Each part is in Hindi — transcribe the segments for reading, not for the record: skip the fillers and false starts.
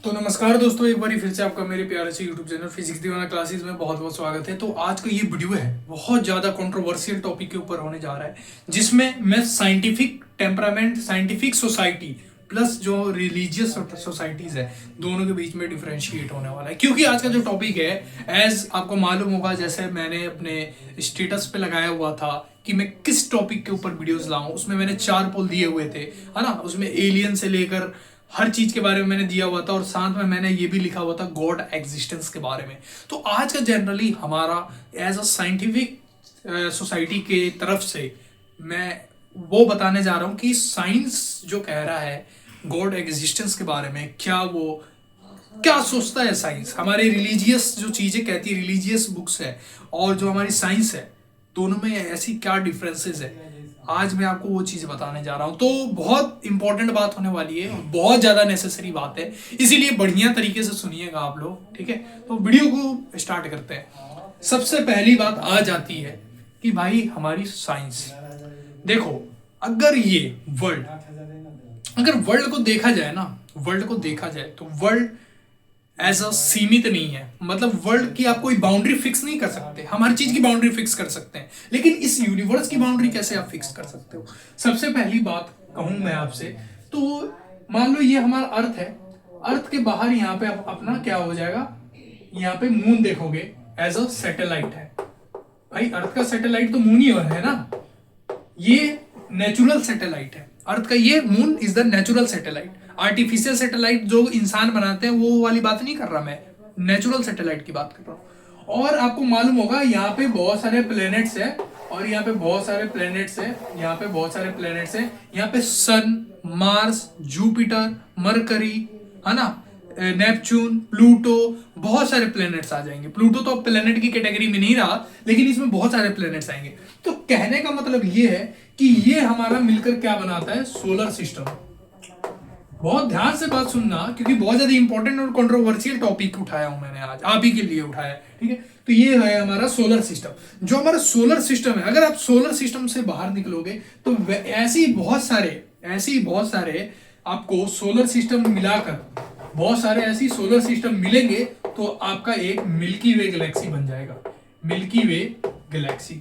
तो नमस्कार दोस्तों, एक बार फिर से आपका मेरे प्यारे से यूट्यूब चैनल फिजिक्स दीवाना क्लासेस में बहुत बहुत स्वागत है। तो आज का ये वीडियो है बहुत ज़्यादा कंट्रोवर्शियल टॉपिक के ऊपर होने जा रहा है, जिसमें मैं scientific temperament, scientific society plus जो रिलीजियस सोसाइटीज है, दोनों के बीच में डिफरेंशिएट होने वाला है। क्योंकि आज का जो टॉपिक है, एज आपको मालूम होगा, जैसे मैंने अपने स्टेटस पे लगाया हुआ था कि मैं किस टॉपिक के ऊपर वीडियोस लाऊं, उसमें मैंने 4 पोल दिए हुए थे, है ना। उसमें एलियन से लेकर हर चीज के बारे में मैंने दिया हुआ था, और साथ में मैंने ये भी लिखा हुआ था गॉड एग्जिस्टेंस के बारे में। तो आज का जनरली हमारा एज अ साइंटिफिक सोसाइटी के तरफ से मैं वो बताने जा रहा हूँ कि साइंस जो कह रहा है गॉड एग्जिस्टेंस के बारे में, क्या सोचता है साइंस। हमारे रिलीजियस जो चीजें कहती है, रिलीजियस बुक्स है, और जो हमारी साइंस है, दोनों में ऐसी क्या डिफरेंसेस है, आज मैं आपको वो चीज बताने जा रहा हूं। तो बहुत इंपॉर्टेंट बात होने वाली है, बहुत ज्यादा नेसेसरी बात है, इसीलिए बढ़िया तरीके से सुनिएगा आप लोग, ठीक है। तो वीडियो को स्टार्ट करते हैं। सबसे पहली बात आ जाती है कि भाई हमारी साइंस, देखो, अगर वर्ल्ड को देखा जाए ना, वर्ल्ड को देखा जाए तो वर्ल्ड एज अ सीमित नहीं है। मतलब वर्ल्ड की आप कोई बाउंड्री फिक्स नहीं कर सकते, हम हर चीज की बाउंड्री फिक्स कर सकते हैं, लेकिन इस यूनिवर्स की बाउंड्री कैसे आप फिक्स कर सकते हो। सबसे पहली बात कहूं मैं आपसे, तो मान लो ये हमारा अर्थ है, अर्थ के बाहर यहाँ पे अपना क्या हो जाएगा, यहाँ पे मून देखोगे एज अ सैटेलाइट है। भाई अर्थ का सैटेलाइट तो मून ही है ना, ये नेचुरल सैटेलाइट है अर्थ का, ये moon is the natural satellite. Artificial satellite जो इंसान बनाते हैं वो वाली बात नहीं कर रहा मैं, नेचुरल सैटेलाइट की बात कर रहा हूँ। और आपको मालूम होगा यहाँ पे बहुत सारे प्लैनेट्स है, और यहाँ पे बहुत सारे प्लैनेट्स है, यहाँ पे बहुत सारे प्लैनेट्स है, यहाँ पे सन, मार्स, जुपिटर, मरकरी, है ना, नेपच्यून, प्लूटो, बहुत सारे प्लैनेट्स आ जाएंगे। प्लूटो तो अब प्लैनेट की कैटेगरी में नहीं रहा, लेकिन इसमें बहुत सारे प्लैनेट्स आएंगे। तो कहने का मतलब ये है कि ये हमारा मिलकर क्या बनाता है, सोलर सिस्टम। बहुत ध्यान से बात सुनना, क्योंकि बहुत ज्यादा इंपॉर्टेंट और कंट्रोवर्शियल टॉपिक उठाया हूं मैंने, आज आप ही के लिए उठाया, ठीक है। तो ये है हमारा सोलर सिस्टम। जो हमारा सोलर सिस्टम है, अगर आप सोलर सिस्टम से बाहर निकलोगे तो ऐसे ही बहुत सारे आपको सोलर सिस्टम मिलाकर बहुत सारे ऐसी सोलर सिस्टम मिलेंगे, तो आपका एक मिल्की वे गैलेक्सी बन जाएगा। मिल्की वे गैलेक्सी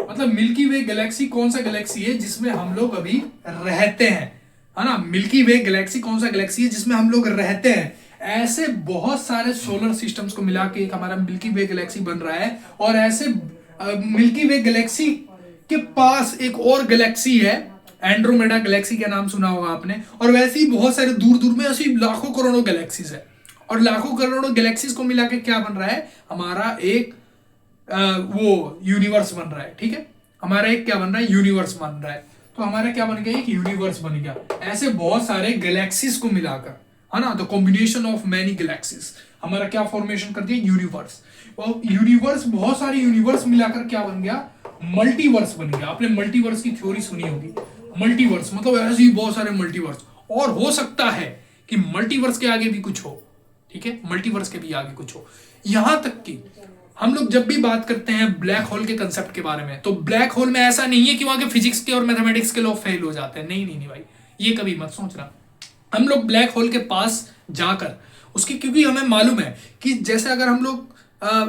मतलब मिल्की वे गैलेक्सी कौन सा गैलेक्सी है जिसमें हम लोग अभी रहते हैं, है ना। मिल्की वे गैलेक्सी कौन सा गैलेक्सी है जिसमें हम लोग रहते हैं। ऐसे बहुत सारे सोलर सिस्टम्स को मिला के एक हमारा मिल्की वे गैलेक्सी बन रहा है। और ऐसे मिल्की वे गैलेक्सी के पास एक और गैलेक्सी है, एंड्रोमेडा गैलेक्सी का नाम सुना होगा आपने। और वैसे ही बहुत सारे दूर दूर में ऐसी लाखों करोड़ों गैलेक्सीज है, और लाखों करोड़ों गैलेक्सीज को मिला के क्या बन रहा है, हमारा एक वो यूनिवर्स बन रहा है, ठीक है। हमारा एक क्या बन रहा है, यूनिवर्स बन रहा है। तो हमारा क्या बन गया, एक यूनिवर्स बन गया ऐसे बहुत सारे गैलेक्सीज को मिलाकर, है ना। The combination of many galaxies हमारा क्या फॉर्मेशन कर दिया, यूनिवर्स। और यूनिवर्स, बहुत सारे यूनिवर्स मिलाकर क्या बन गया, मल्टीवर्स बन गया। आपने मल्टीवर्स की थ्योरी सुनी होगी। मल्टीवर्स मतलब ऐसे ही बहुत सारे मल्टीवर्स, और हो सकता है कि मल्टीवर्स के आगे भी कुछ हो, ठीक है, मल्टीवर्स के भी आगे कुछ हो। यहां तक कि हम लोग जब भी बात करते हैं ब्लैक होल के कंसेप्ट के बारे में, तो ब्लैक होल में ऐसा नहीं है कि वहां के फिजिक्स के और मैथमेटिक्स के लॉ फेल हो जाते हैं। नहीं नहीं नहीं भाई, ये कभी मत सोचना। हम लोग ब्लैक होल के पास जाकर उसकी, क्योंकि हमें मालूम है कि जैसे अगर हम लोग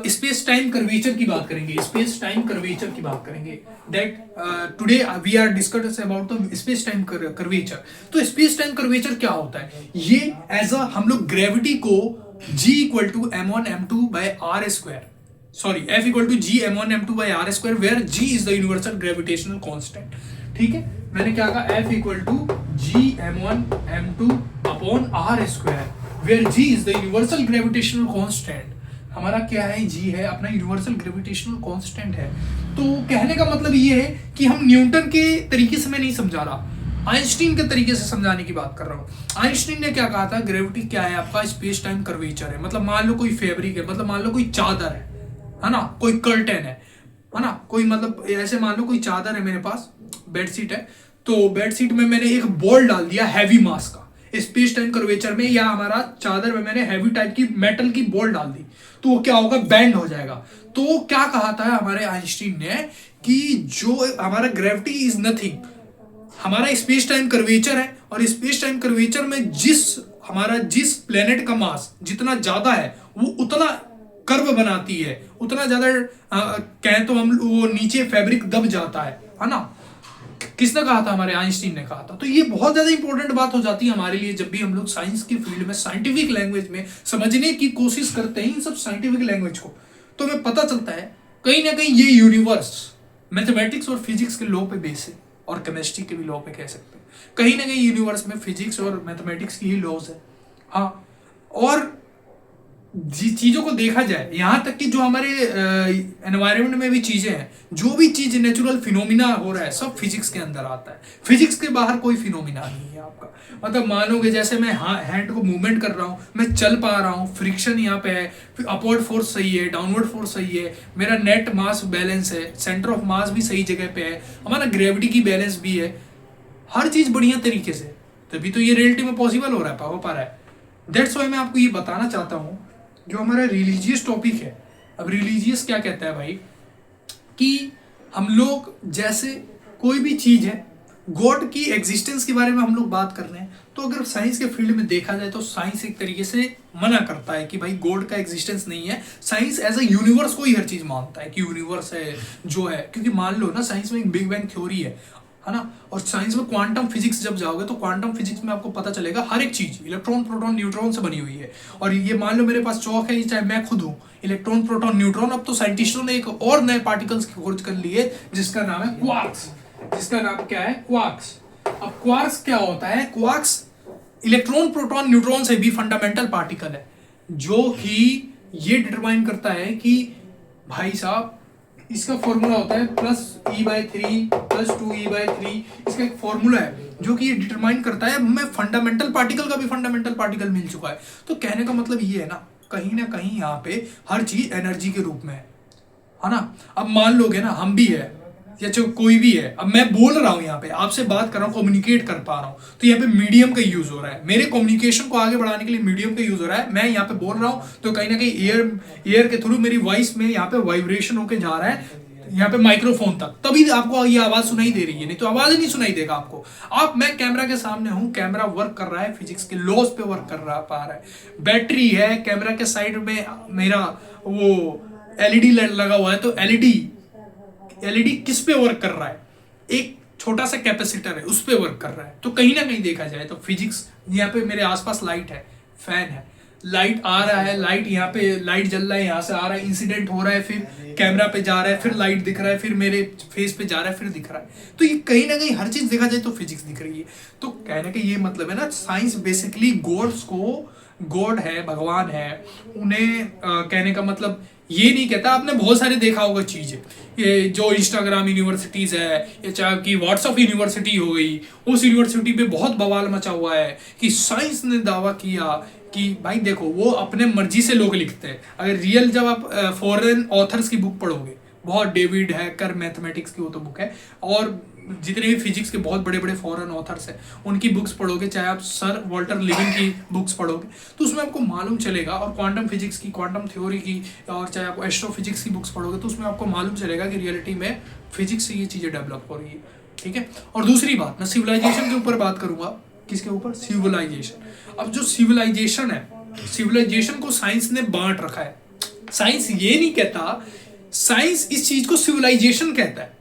स्पेस टाइम कर्वेचर की बात करेंगे, स्पेस टाइम कर्वेचर की बात करेंगे, that today we are discuss about the space time curvature. तो स्पेस टाइम कर्वेचर क्या होता है, ये एज अ हम लोग ग्रेविटी को G equal to m1m2 by r square, sorry F equal to G m1m2 by r square, where G is the universal gravitational constant, ठीक है। मैंने क्या कहा, F equal to G m1m2 upon r square, where G is the universal gravitational constant. हमारा क्या है, G है अपना यूनिवर्सल ग्रेविटेशनल कांस्टेंट है। तो कहने का मतलब ये है कि हम न्यूटन के तरीके से मैं नहीं समझा रहा, आइंस्टीन के तरीके से समझाने की बात कर रहा हूं। आइंस्टीन ने क्या कहा था, ग्रेविटी क्या है आपका, स्पेस टाइम कर्वेचर है। मतलब मान लो कोई फैब्रिक है, मतलब मान लो कोई चादर है ना, कोई कर्टेन है ना, कोई मतलब ऐसे मान लो कोई चादर है मेरे पास, बेडशीट है, तो बेडशीट में मैंने एक बॉल डाल दिया हैवी मास का, स्पेस टाइम कर्वेचर में, या हमारा चादर में मैंने हैवी टाइप की मेटल की बॉल डाल दी, तो वो क्या होगा, बैंड हो जाएगा। तो क्या कहा था हमारे आइंस्टीन ने कि जो हमारा ग्रेविटी इज नथिंग, हमारा स्पेस टाइम कर्वेचर है, और स्पेस टाइम कर्वेचर में जिस हमारा जिस प्लेनेट का मास जितना ज्यादा है वो उतना कर्व बनाती है, उतना ज्यादा कहें तो हम वो नीचे फैब्रिक दब जाता है ना। किसने कहा था? हमारे आइंस्टीन ने कहा था। तो ये बहुत ज्यादा इंपॉर्टेंट बात हो जाती है हमारे लिए जब भी हम लोग साइंस की फील्ड में साइंटिफिक लैंग्वेज में समझने की कोशिश करते हैं इन सब साइंटिफिक लैंग्वेज को, तो हमें पता चलता है कहीं ना कहीं ये यूनिवर्स मैथमेटिक्स और फिजिक्स के लॉ पे बेस है, और केमिस्ट्री के भी लॉ पे कह सकते हैं। कहीं ना कहीं यूनिवर्स में फिजिक्स और मैथमेटिक्स की ही लॉज है। हाँ, और चीजों को देखा जाए, यहां तक कि जो हमारे एनवायरनमेंट में भी चीजें हैं, जो भी चीज नेचुरल फिनोमिना हो रहा है सब फिजिक्स के अंदर आता है। फिजिक्स के बाहर कोई फिनोमिना नहीं है आपका। मतलब मानोगे जैसे मैं हैंड को मूवमेंट कर रहा हूँ, मैं चल पा रहा हूँ, फ्रिक्शन यहाँ पे है, फिर अपवर्ड फोर्स सही है, डाउनवर्ड फोर्स सही है, मेरा नेट मास बैलेंस है, सेंटर ऑफ मास भी सही जगह पे है, हमारा ग्रेविटी की बैलेंस भी है, हर चीज बढ़िया तरीके से, तभी तो ये रियलिटी में पॉसिबल हो पा रहा है। दैट्स वाई मैं आपको ये बताना चाहता हूँ जो हमारा रिलीजियस टॉपिक है। अब रिलीजियस क्या कहता है भाई, कि हम लोग जैसे कोई भी चीज है, गॉड की एग्जिस्टेंस के बारे में हम लोग बात कर रहे हैं, तो अगर साइंस के फील्ड में देखा जाए तो साइंस एक तरीके से मना करता है कि भाई गॉड का एग्जिस्टेंस नहीं है। साइंस एज अ यूनिवर्स को ही हर चीज मानता है कि यूनिवर्स है जो है, क्योंकि मान लो ना साइंस में एक बिग बैंग थ्योरी है ना। और साइंस में क्वांटम फिजिक्स जब जाओगे तो क्वांटम फिजिक्स में आपको पता चलेगा हर एक चीज इलेक्ट्रॉन प्रोटॉन न्यूट्रॉन से बनी हुई है। और ये मान लो मेरे पास चौक है, चाहे मैं खुद हूँ, इलेक्ट्रॉन प्रोटॉन न्यूट्रॉन। अब तो साइंटिस्टों ने एक और नए पार्टिकल्स की खोज कर ली है जिसका नाम है क्वार्क्स। जिसका नाम क्या है? क्वार्क्स। अब क्वार्क्स क्या होता है? क्वार्क्स इलेक्ट्रॉन प्रोटॉन न्यूट्रॉन से भी फंडामेंटल पार्टिकल है, जो कि ये डिटरमाइन करता है कि भाई साहब इसका फॉर्मूला होता है +E/3 +2E/3। इसका एक फॉर्मूला है जो कि ये डिटरमाइन करता है हमें फंडामेंटल पार्टिकल का भी फंडामेंटल पार्टिकल मिल चुका है। तो कहने का मतलब ये है ना कहीं यहाँ पे हर चीज एनर्जी के रूप में है ना। अब मान लोगे ना हम भी है या जो कोई भी है, अब मैं बोल रहा हूँ यहाँ पे आपसे बात कर रहा हूँ, कम्युनिकेट कर पा रहा हूँ, तो यहाँ पे मीडियम का यूज हो रहा है। मेरे कम्युनिकेशन को आगे बढ़ाने के लिए मीडियम का यूज हो रहा है। मैं यहाँ पे बोल रहा हूँ तो कहीं ना कहीं एयर के थ्रू मेरी वॉइस में यहाँ पे वाइब्रेशन होके जा रहा है यहाँ पे माइक्रोफोन तक, तभी आपको ये आवाज सुनाई दे रही है, नहीं तो आवाज ही नहीं सुनाई देगा आपको। आप मैं कैमरा के सामने हूँ, कैमरा वर्क कर रहा है, फिजिक्स के लॉज पे वर्क कर रहा पा रहा है। बैटरी है, कैमरा के साइड में मेरा वो एलईडी लगा हुआ है, तो एलईडी किस पे वर्क कर रहा है? एक छोटा सा कैपेसिटर है उस पे वर्क कर रहा है। तो कहीं ना कहीं देखा जाए तो फिजिक्स, यहाँ पे मेरे आसपास लाइट है, फैन है, लाइट आ रहा है, लाइट यहाँ पे लाइट जल रहा है, यहाँ से आ रहा है, इंसिडेंट हो रहा है, फिर कैमरा पे जा रहा है, फिर लाइट दिख रहा है, फिर मेरे फेस पे जा रहा है, फिर दिख रहा है। तो ये कहीं ना कहीं हर चीज देखा जाए तो फिजिक्स दिख रही है। तो कहने का ये मतलब है ना, साइंस बेसिकली गॉड्स को, गॉड है, भगवान है, उन्हें कहने का मतलब ये नहीं कहता। आपने बहुत सारे देखा होगा चीजें, ये जो इंस्टाग्राम यूनिवर्सिटीज है या चाहे कि व्हाट्सअप यूनिवर्सिटी हो गई, उस यूनिवर्सिटी पे बहुत बवाल मचा हुआ है कि साइंस ने दावा किया कि भाई देखो वो अपने मर्जी से लोग लिखते हैं। अगर रियल जब आप फॉरेन ऑथर्स की बुक पढ़ोगे, बहुत डेविड हैकर मैथमेटिक्स की वो तो बुक है, और जितने भी फिजिक्स के बहुत बड़े बड़े फॉरेन ऑथर्स हैं उनकी बुक्स पढ़ोगे, चाहे आप सर वॉल्टर लिविन की बुक्स पढ़ोगे, तो उसमें आपको मालूम चलेगा, और क्वांटम फिजिक्स की, क्वांटम थ्योरी की, और चाहे आप एस्ट्रोफिजिक्स की बुक्स पढ़ोगे तो उसमें आपको मालूम चलेगा कि रियलिटी में फिजिक्स से ये चीज़ें डेवलप हो रही है। ठीक है। और दूसरी बात, मैं सिविलाइजेशन के ऊपर बात करूंगा। किसके ऊपर? सिविलाइजेशन। अब जो सिविलाइजेशन है, सिविलाइजेशन को साइंस ने बांट रखा है। साइंस ये नहीं कहता, साइंस इस चीज को सिविलाइजेशन कहता है।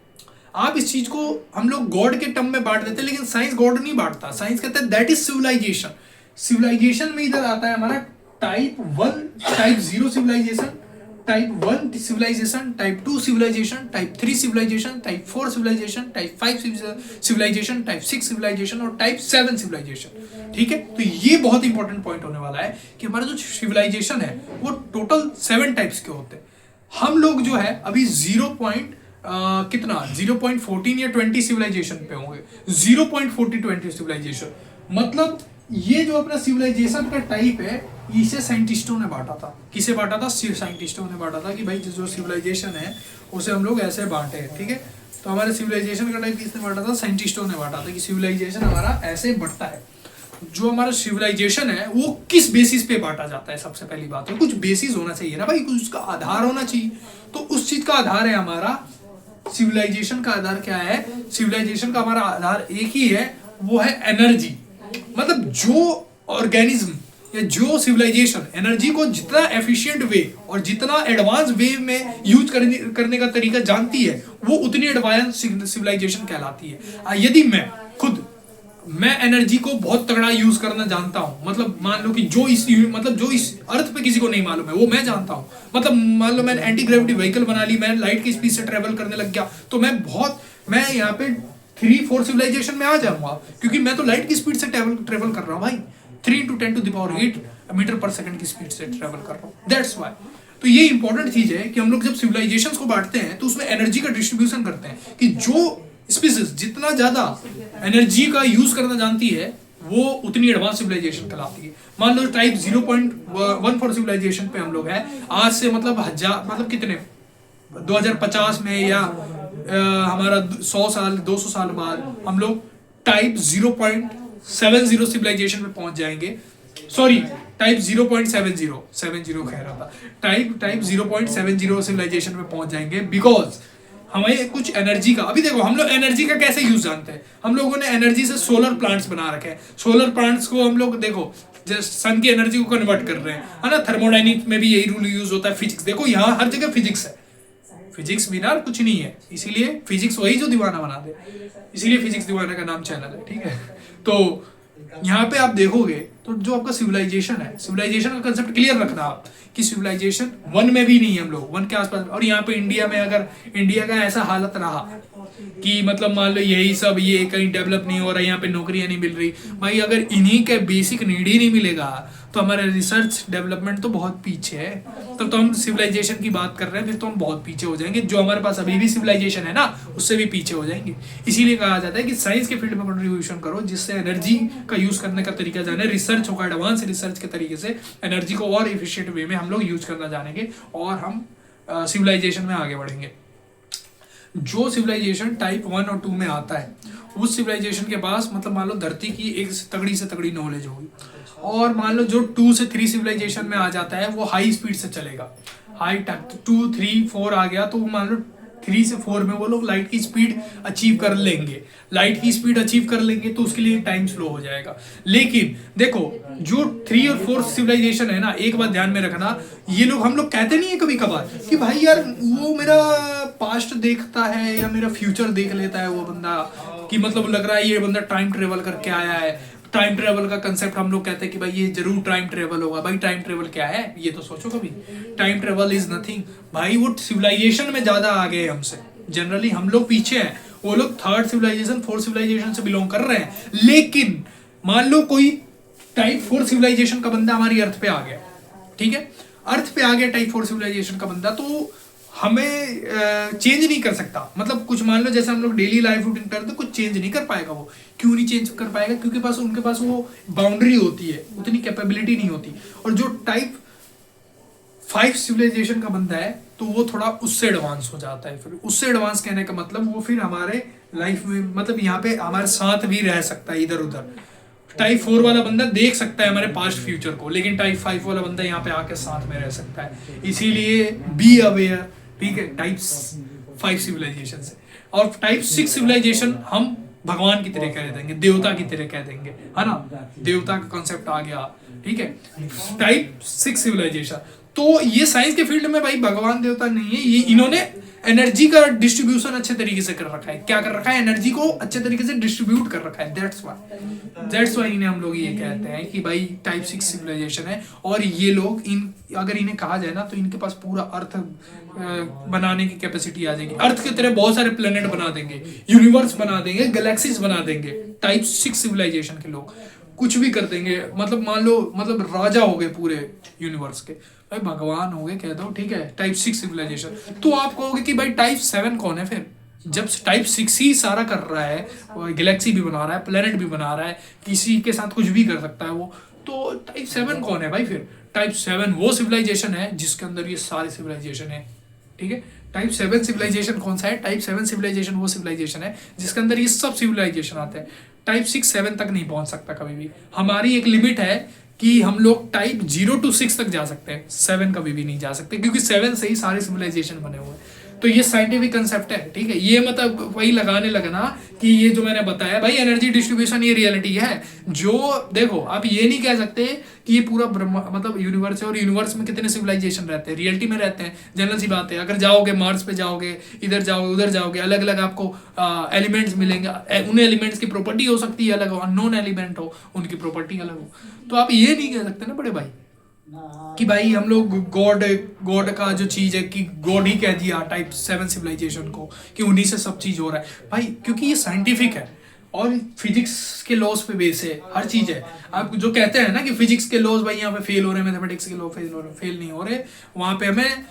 आप इस चीज को हम लोग गॉड के टर्म में बांट देते हैं, लेकिन साइंस गॉड नहीं बांटता। साइंस कहता है दैट इज सिविलाइजेशन। सिविलाइजेशन में इधर आता है हमारा type 1, type 0 civilization, type 1 civilization, type 2 civilization, type 3 civilization, type 4 civilization, type 5 civilization, type 6 civilization और टाइप 7 सिविलाइजेशन। ठीक है। तो ये बहुत इंपॉर्टेंट पॉइंट होने वाला है कि हमारा जो सिविलाइजेशन है वो टोटल 7 टाइप्स के होते हैं। हम लोग जो है अभी 0.14 या 20 सिविलाइजेशन पे होंगे। 0.40-20 सिविलाइजेशन, मतलब ये जो अपना सिविलाइजेशन का टाइप है इसे साइंटिस्टों ने बांटा था। किसे बांटा था? साइंटिस्टों ने बांटा था कि भाई जो सिविलाइजेशन है उसे हम लोग ऐसे बांटे हैं। ठीक है। तो हमारे सिविलाइजेशन का टाइप किसने बांटा था? साइंटिस्टों ने बांटा था कि सिविलाइजेशन हमारा ऐसे बढ़ता है। जो हमारा सिविलाइजेशन है वो किस बेसिस पे बांटा जाता है? सबसे पहली बात है कुछ बेसिस होना चाहिए ना भाई, कुछ उसका आधार होना चाहिए। तो उस चीज का आधार है हमारा सिविलाइजेशन का आधार क्या है? सिविलाइजेशन का हमारा आधार एक ही है, वो है एनर्जी। मतलब जो ऑर्गेनिज्म या जो सिविलाइजेशन एनर्जी को जितना एफिशिएंट वे और जितना एडवांस वे में यूज करने का तरीका जानती है, वो उतनी एडवांस सिविलाइजेशन कहलाती है। यदि मैं एनर्जी को बहुत तगड़ा यूज करना जानता हूं, मतलब मान लो कि जो इस अर्थ पे किसी को नहीं मालूम है वो मैं जानता हूं, मतलब मान लो मैंने एंटी ग्रेविटी व्हीकल बना ली, मैं लाइट की स्पीड से ट्रेवल करने लग गया, तो मैं यहाँ पे 3-4 सिविलाइजेशन में आ जाऊंगा, क्योंकि मैं तो लाइट की स्पीड से ट्रेवल कर रहा हूँ भाई, 3 × 10⁸ मीटर पर सेकंड की स्पीड से ट्रेवल कर रहा हूँ। That's why. तो ये इंपॉर्टेंट चीज है कि हम लोग जब सिविलाइजेशंस को बांटते हैं तो उसमें एनर्जी का डिस्ट्रीब्यूशन करते हैं कि जो स्पीसीज जितना ज्यादा एनर्जी का यूज करना जानती है वो उतनी एडवांस सिविलाइजेशन कहलाती है। मान लो टाइप 0.14 सिविलाइजेशन पे हम लोग हैं आज से, मतलब कितने 2050 में या हमारा 100 साल 200 साल बाद हम लोग टाइप 0.70 सिविलाइजेशन में पहुंच जाएंगे। सॉरी, टाइप 0.70 कह रहा था, टाइप 0.70 सिविलाइजेशन में पहुंच जाएंगे, बिकॉज हमें कुछ एनर्जी का, अभी देखो हम लोग एनर्जी का कैसे यूज जानते हैं, हम लोगों ने एनर्जी से सोलर प्लांट्स बना रखे हैं। सोलर प्लांट्स को हम लोग देखो सन की एनर्जी को कन्वर्ट कर रहे हैं, है ना। थर्मोडायनिक में भी यही रूल यूज होता है। फिजिक्स देखो, यहाँ हर जगह फिजिक्स है, फिजिक्स बिना कुछ नहीं है, इसीलिए फिजिक्स वही जो दीवाना बना दे, इसीलिए फिजिक्स दीवाना का नाम चैनल है, ठीक है। तो यहाँ पे आप देखोगे तो जो आपका सिविलाइजेशन है, सिविलाइजेशन का कंसेप्ट क्लियर रखना आप कि सिविलाइजेशन 1 में भी नहीं है, हम लोग 1 के आसपास। और यहाँ पे इंडिया में अगर इंडिया का ऐसा हालत रहा कि मतलब मान लो यही सब ये कहीं डेवलप नहीं हो रहा, यहाँ पे नौकरियां नहीं मिल रही, भाई अगर इन्हीं के बेसिक नीड ही नहीं मिलेगा तो हमारा रिसर्च डेवलपमेंट तो बहुत पीछे है। तब तो हम सिविलाइजेशन की बात कर रहे हैं, फिर तो हम बहुत पीछे हो जाएंगे। जो हमारे पास अभी भी सिविलाइजेशन है ना, उससे भी पीछे हो जाएंगे। इसीलिए कहा जाता है कि साइंस के फील्ड में कंट्रीब्यूशन करो, जिससे एनर्जी का यूज करने का तरीका जाने, रिसर्च होगा, एडवांस रिसर्च के तरीके से एनर्जी को और एफिशिएंट वे में हम लोग यूज करना जानेंगे और हम सिविलाइजेशन में आगे बढ़ेंगे। जो सिविलाइजेशन टाइप 1 और 2 में आता है, उस सिविलाइजेशन के पास मतलब मान लो धरती की एक से तगड़ी नॉलेज होगी, और मान लो जो 2 से 3 सिविलाइजेशन में आ जाता है वो हाई स्पीड से चलेगा। हाई 2, 3, 4 आ गया तो मान लो 3 से 4 में वो लोग लाइट की स्पीड अचीव कर लेंगे। लाइट की स्पीड अचीव कर लेंगे तो उसके लिए टाइम स्लो हो जाएगा। लेकिन देखो जो 3 और 4 सिविलाइजेशन है ना, एक बात ध्यान में रखना, ये लोग, हम लोग कहते नहीं है कभी कभार कि भाई यार वो मेरा पास्ट देखता है या मेरा फ्यूचर देख लेता है वो बंदा, कि मतलब लग रहा है ये बंदा टाइम ट्रेवल करके आया है। टाइम ट्रेवल का कंसेप्ट हम लोग कहते हैं कि भाई ये जरूर टाइम ट्रेवल होगा। भाई टाइम ट्रेवल क्या है ये तो सोचो कभी। टाइम ट्रेवल इज नथिंग भाई, वो सिविलाइजेशन में ज्यादा आगे है हमसे। जनरली हम लोग पीछे हैं, वो लोग 3rd सिविलाइजेशन 4th सिविलाइजेशन से बिलोंग कर रहे हैं। लेकिन मान लो कोई टाइप 4 सिविलाइजेशन का बंदा हमारी अर्थ पे आ गया, ठीक है, अर्थ पे आ गया टाइप 4 सिविलाइजेशन का बंदा, तो हमें चेंज नहीं कर सकता। मतलब कुछ मान लो जैसे हम लोग डेली लाइफ रूटीन करते, कुछ चेंज नहीं कर पाएगा वो। क्यों नहीं चेंज कर पाएगा? क्योंकि उनके पास वो बाउंड्री होती है, उतनी कैपेबिलिटी नहीं होती। और जो टाइप 5 सिविलाइजेशन का बंदा है तो वो थोड़ा उससे एडवांस हो जाता है। फिर उससे एडवांस कहने का मतलब वो फिर हमारे लाइफ में, मतलब यहाँ पे हमारे साथ भी रह सकता है इधर उधर। टाइप 4 वाला बंदा देख सकता है हमारे पास्ट फ्यूचर को, लेकिन टाइप 5 वाला बंदा यहाँ पे आके साथ में रह सकता है। इसीलिए बी अवेयर, ठीक है, टाइप 5 सिविलाइजेशन से। और टाइप 6 सिविलाइजेशन हम भगवान की तरह कह देंगे, देवता की तरह कह देंगे, है ना, देवता का कॉन्सेप्ट आ गया, ठीक है। टाइप 6 सिविलाइजेशन, तो ये साइंस के फील्ड में भाई भगवान देवता नहीं है, ये इन्होंने एनर्जी का डिस्ट्रीब्यूशन अच्छे तरीके से कर रखा है। क्या कर रखा है? एनर्जी को अच्छे तरीके से डिस्ट्रीब्यूट कर रखा है। दैट्स व्हाई इन्हें हम लोग ये कहते हैं कि भाई टाइप 6 सिविलाइजेशन है। और ये लोग अगर इन्हें कहा जाए ना तो इनके पास पूरा अर्थ बनाने की कैपेसिटी आ जाएगी। अर्थ की तरह बहुत सारे प्लेनेट बना देंगे, यूनिवर्स बना देंगे, गैलेक्सीज बना देंगे। टाइप 6 सिविलाइजेशन के लोग कुछ भी कर देंगे। मतलब मान लो, मतलब राजा हो गए पूरे यूनिवर्स के, भाई भगवान हो गए कह दो, ठीक है, टाइप 6 सिविलाइजेशन। तो आप कहोगे कि भाई टाइप 7 कौन है फिर? जब टाइप 6 ही सारा कर रहा है, गैलेक्सी भी बना रहा है, प्लेनेट भी बना रहा है, किसी के साथ कुछ भी कर सकता है वो, तो टाइप 7 कौन है भाई? फिर टाइप 7 वो सिविलाइजेशन है जिसके अंदर ये सारे सिविलाइजेशन है, ठीक है। टाइप 7 सिविलाइजेशन कौन सा है? टाइप 7 सिविलाइजेशन वो सिविलाइजेशन है जिसके अंदर ये सब सिविलाइजेशन आते हैं। टाइप 6 7 तक नहीं पहुंच सकता कभी भी। हमारी एक लिमिट है कि हम लोग टाइप 0 to 6 तक जा सकते हैं, 7 कभी भी नहीं जा सकते, क्योंकि 7 से ही सारे सिविलाइजेशन बने हुए हैं। तो ये साइंटिफिक कंसेप्ट है, ठीक है। ये मतलब वही लगाने लगना कि ये जो मैंने बताया भाई एनर्जी डिस्ट्रीब्यूशन ये रियलिटी है। जो देखो आप ये नहीं कह सकते कि ये पूरा ब्रह्मा मतलब यूनिवर्स है, और यूनिवर्स में कितने सिविलाइजेशन रहते हैं, रियलिटी में रहते हैं, जनरल सी बात है। अगर जाओगे मार्स पे जाओगे, इधर जाओगे उधर जाओगे, अलग अलग आपको एलिमेंट्स मिलेंगे। उन एलिमेंट्स की प्रॉपर्टी हो सकती है अलग हो, अननोन एलिमेंट हो उनकी प्रॉपर्टी अलग हो। तो आप ये नहीं कह सकते ना बड़े भाई कि भाई हम लोग गॉड गॉड का जो चीज है कि गॉड ही कह दिया टाइप 7 सिविलाइजेशन को कि उन्हीं से सब चीज हो रहा है भाई, क्योंकि ये साइंटिफिक है और फिजिक्स के लॉज पे बेस है हर चीज है। आप जो कहते हैं ना कि फिजिक्स के लॉज भाई यहाँ पे फेल हो रहे हैं, मैथमेटिक्स के लॉ फेल हो रहे, फेल नहीं हो रहे। वहां पे हमें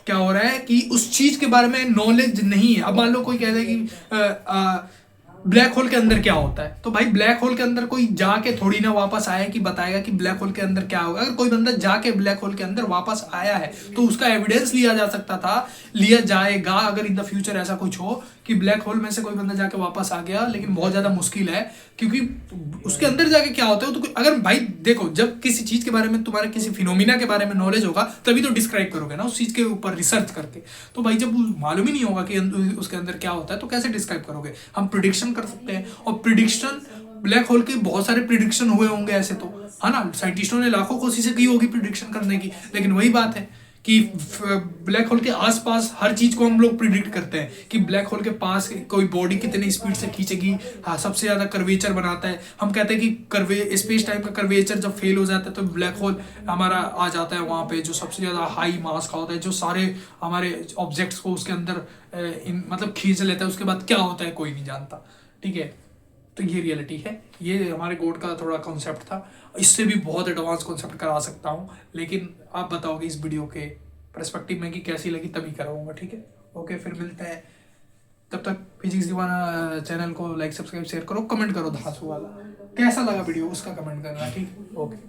क्या हो रहा है कि उस चीज के बारे में नॉलेज नहीं है। अब मान लो कोई कहता है कि ब्लैक होल के अंदर क्या होता है, तो भाई ब्लैक होल के अंदर कोई जाके थोड़ी ना वापस आया कि बताएगा कि ब्लैक होल के अंदर क्या होगा। अगर कोई बंदा जाके ब्लैक होल के अंदर वापस आया है तो उसका एविडेंस लिया जा सकता था, लिया जाएगा अगर इन द फ्यूचर ऐसा कुछ हो कि ब्लैक होल में से कोई बंदा जाके वापस आ गया। लेकिन बहुत ज्यादा मुश्किल है, क्योंकि उसके अंदर जाके क्या होता है। तो अगर भाई देखो, जब किसी चीज के बारे में तुम्हारे किसी फिनोमिना के बारे में नॉलेज होगा तभी तो डिस्क्राइब करोगे ना उस चीज के ऊपर रिसर्च करके। तो भाई जब मालूम ही नहीं होगा कि उसके अंदर क्या होता है तो कैसे डिस्क्राइब करोगे। हम प्रिडिक्शन कर सकते हैं, और प्रिडिक्शन ब्लैक होल के बहुत सारे प्रिडिक्शन हुए होंगे ऐसे तो, है ना। साइंटिस्टों ने लाखों कोशिशें की होगी प्रिडिक्शन करने की, लेकिन वही बात है कि ब्लैक होल के आसपास हर चीज को हम लोग प्रिडिक्ट करते हैं कि ब्लैक होल के पास कोई बॉडी कितनी स्पीड से खींचेगी, हाँ सबसे ज्यादा कर्वेचर बनाता है। हम कहते हैं कि स्पेस टाइम का कर्वेचर जब फेल हो जाता है तो ब्लैक होल हमारा आ जाता है वहां पे, जो सबसे ज्यादा हाई मास का होता है, जो सारे हमारे ऑब्जेक्ट्स को उसके अंदर मतलब खींच लेता है। उसके बाद क्या होता है कोई नहीं जानता, ठीक है। तो ये रियलिटी है, ये हमारे गॉड का थोड़ा कॉन्सेप्ट था। इससे भी बहुत एडवांस कॉन्सेप्ट करा सकता हूँ, लेकिन आप बताओगे इस वीडियो के पर्सपेक्टिव में कि कैसी लगी तभी कराऊंगा, ठीक है। ओके, फिर मिलते हैं, तब तक फिजिक्स दीवाना चैनल को लाइक सब्सक्राइब शेयर करो, कमेंट करो धांसू वाला कैसा लगा वीडियो उसका कमेंट करना, ठीक। ओके।